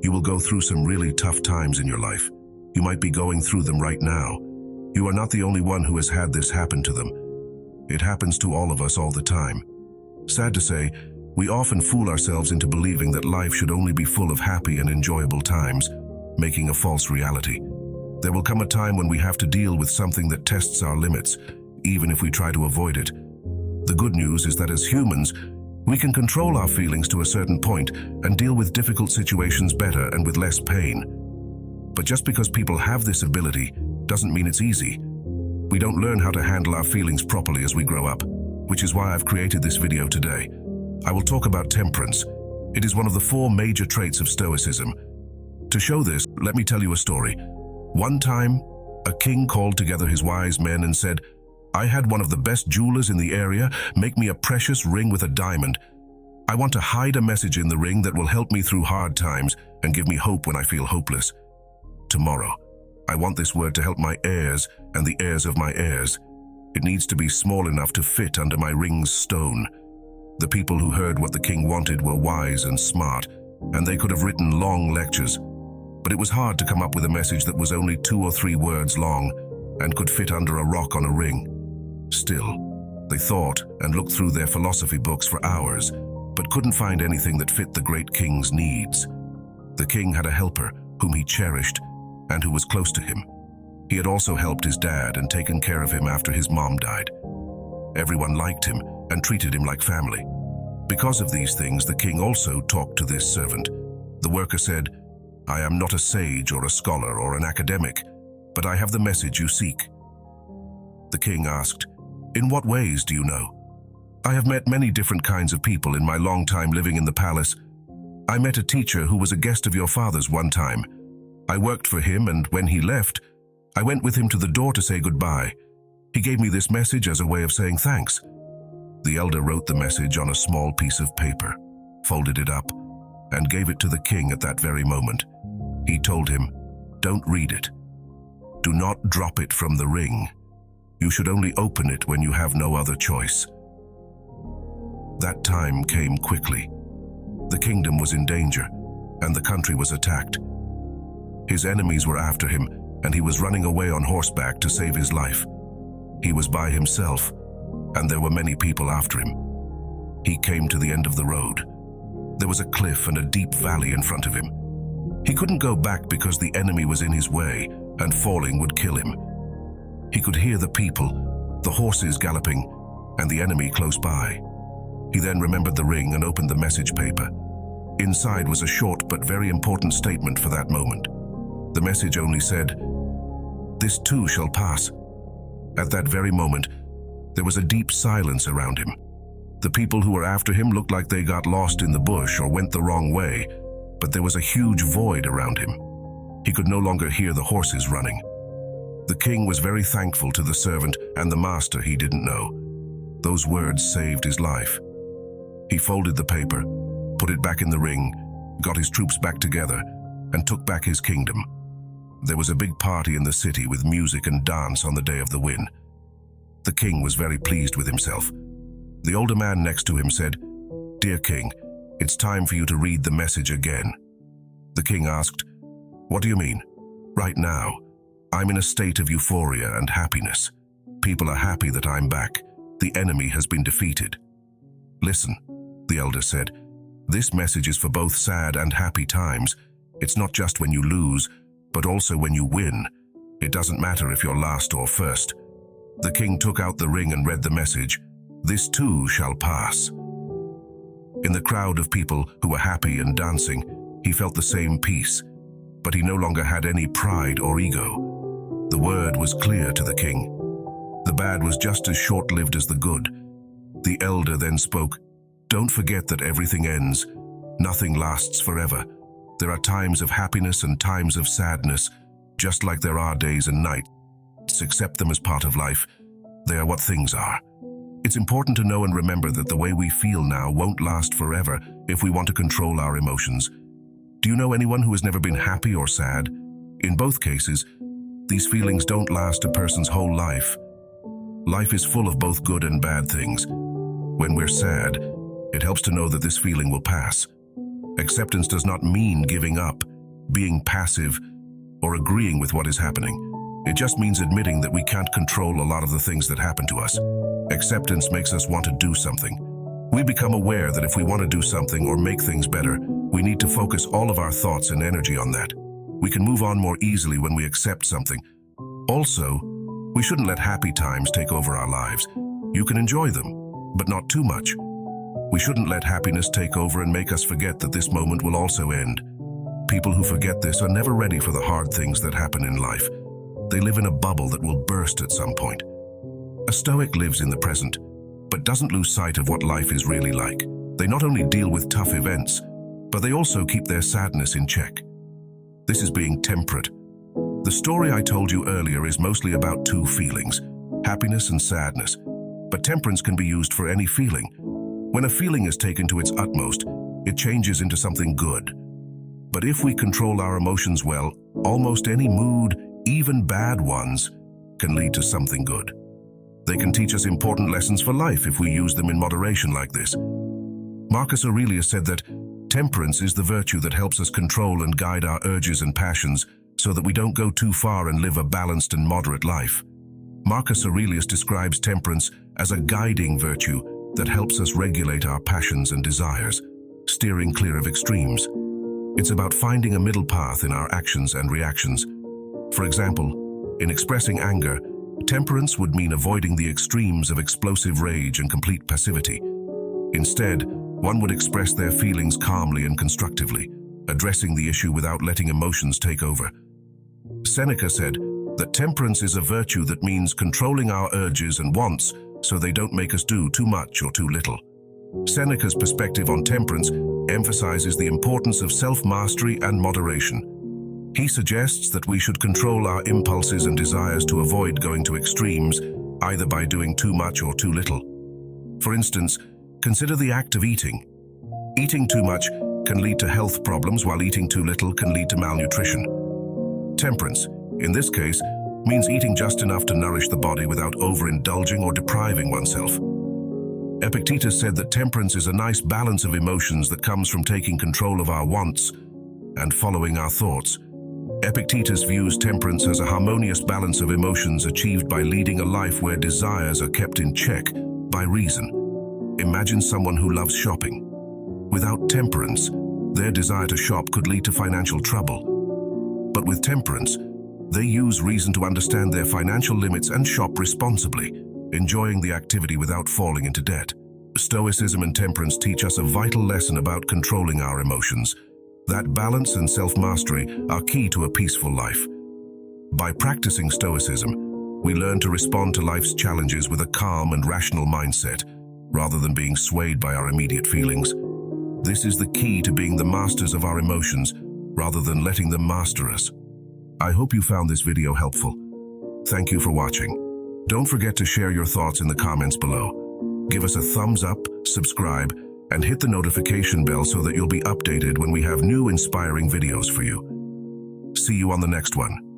You will go through some really tough times in your life. You might be going through them right now. You are not the only one who has had this happen to them. It happens to all of us all the time. Sad to say, we often fool ourselves into believing that life should only be full of happy and enjoyable times, making a false reality. There will come a time when we have to deal with something that tests our limits, even if we try to avoid it. The good news is that as humans, we can control our feelings to a certain point and deal with difficult situations better and with less pain. But just because people have this ability doesn't mean it's easy. We don't learn how to handle our feelings properly as we grow up, which is why I've created this video today. I will talk about temperance. It is one of the 4 major traits of Stoicism. To show this, let me tell you a story. One time, a king called together his wise men and said, "I had one of the best jewelers in the area make me a precious ring with a diamond. I want to hide a message in the ring that will help me through hard times and give me hope when I feel hopeless. Tomorrow, I want this word to help my heirs and the heirs of my heirs. It needs to be small enough to fit under my ring's stone." The people who heard what the king wanted were wise and smart, and they could have written long lectures. But it was hard to come up with a message that was only 2 or 3 words long and could fit under a rock on a ring. Still, they thought and looked through their philosophy books for hours, but couldn't find anything that fit the great king's needs. The king had a helper whom he cherished and who was close to him. He had also helped his dad and taken care of him after his mom died. Everyone liked him and treated him like family. Because of these things, the king also talked to this servant. The worker said, "I am not a sage or a scholar or an academic, but I have the message you seek." The king asked, "In what ways do you know?" "I have met many different kinds of people in my long time living in the palace. I met a teacher who was a guest of your father's one time. I worked for him, and when he left, I went with him to the door to say goodbye. He gave me this message as a way of saying thanks." The elder wrote the message on a small piece of paper, folded it up, and gave it to the king at that very moment. He told him, "Don't read it. Do not drop it from the ring. You should only open it when you have no other choice." That time came quickly. The kingdom was in danger, and the country was attacked. His enemies were after him, and he was running away on horseback to save his life. He was by himself, and there were many people after him. He came to the end of the road. There was a cliff and a deep valley in front of him. He couldn't go back because the enemy was in his way, and falling would kill him. He could hear the people, the horses galloping, and the enemy close by. He then remembered the ring and opened the message paper. Inside was a short but very important statement for that moment. The message only said, "This too shall pass." At that very moment, there was a deep silence around him. The people who were after him looked like they got lost in the bush or went the wrong way, but there was a huge void around him. He could no longer hear the horses running. The king was very thankful to the servant and the master he didn't know. Those words saved his life. He folded the paper, put it back in the ring, got his troops back together, and took back his kingdom. There was a big party in the city with music and dance on the day of the win. The king was very pleased with himself. The older man next to him said, "Dear king, it's time for you to read the message again." The king asked, "What do you mean?" "Right now, I'm in a state of euphoria and happiness. People are happy that I'm back. The enemy has been defeated." "Listen," the elder said, "this message is for both sad and happy times. It's not just when you lose, but also when you win. It doesn't matter if you're last or first." The king took out the ring and read the message, "This too shall pass." In the crowd of people who were happy and dancing, he felt the same peace, but he no longer had any pride or ego. The word was clear to the king. The bad was just as short-lived as the good. The elder then spoke, "Don't forget that everything ends. Nothing lasts forever. There are times of happiness and times of sadness, just like there are days and nights. Accept them as part of life. They are what things are. It's important to know and remember that the way we feel now won't last forever if we want to control our emotions." Do you know anyone who has never been happy or sad? In both cases, these feelings don't last a person's whole life. Life is full of both good and bad things. When we're sad, it helps to know that this feeling will pass. Acceptance does not mean giving up. being passive, or agreeing with what is happening. It just means admitting that we can't control a lot of the things that happen to us. Acceptance makes us want to do something. We become aware that if we want to do something or make things better, we need to focus all of our thoughts and energy on that. We can move on more easily when we accept something. Also, we shouldn't let happy times take over our lives. You can enjoy them, but not too much. We shouldn't let happiness take over and make us forget that this moment will also end. People who forget this are never ready for the hard things that happen in life. They live in a bubble that will burst at some point. A Stoic lives in the present, but doesn't lose sight of what life is really like. They not only deal with tough events, but they also keep their sadness in check. This is being temperate. The story I told you earlier is mostly about two feelings, happiness and sadness, but temperance can be used for any feeling. When a feeling is taken to its utmost, it changes into something good. But if we control our emotions well, almost any mood, even bad ones, can lead to something good. They can teach us important lessons for life if we use them in moderation like this. Marcus Aurelius said that temperance is the virtue that helps us control and guide our urges and passions so that we don't go too far and live a balanced and moderate life. Marcus Aurelius describes temperance as a guiding virtue that helps us regulate our passions and desires, steering clear of extremes. It's about finding a middle path in our actions and reactions. For example, in expressing anger, temperance would mean avoiding the extremes of explosive rage and complete passivity. Instead, one would express their feelings calmly and constructively, addressing the issue without letting emotions take over. Seneca said that temperance is a virtue that means controlling our urges and wants so they don't make us do too much or too little. Seneca's perspective on temperance emphasizes the importance of self-mastery and moderation. He suggests that we should control our impulses and desires to avoid going to extremes, either by doing too much or too little. For instance, consider the act of eating. Eating too much can lead to health problems, while eating too little can lead to malnutrition. Temperance, in this case, means eating just enough to nourish the body without overindulging or depriving oneself. Epictetus said that temperance is a nice balance of emotions that comes from taking control of our wants and following our thoughts. Epictetus views temperance as a harmonious balance of emotions achieved by leading a life where desires are kept in check by reason. Imagine someone who loves shopping. Without temperance, their desire to shop could lead to financial trouble. But with temperance, they use reason to understand their financial limits and shop responsibly, enjoying the activity without falling into debt. Stoicism and temperance teach us a vital lesson about controlling our emotions. That balance and self-mastery are key to a peaceful life. By practicing Stoicism, we learn to respond to life's challenges with a calm and rational mindset, rather than being swayed by our immediate feelings. This is the key to being the masters of our emotions, rather than letting them master us. I hope you found this video helpful. Thank you for watching. Don't forget to share your thoughts in the comments below. Give us a thumbs up, subscribe, and hit the notification bell so that you'll be updated when we have new inspiring videos for you. See you on the next one.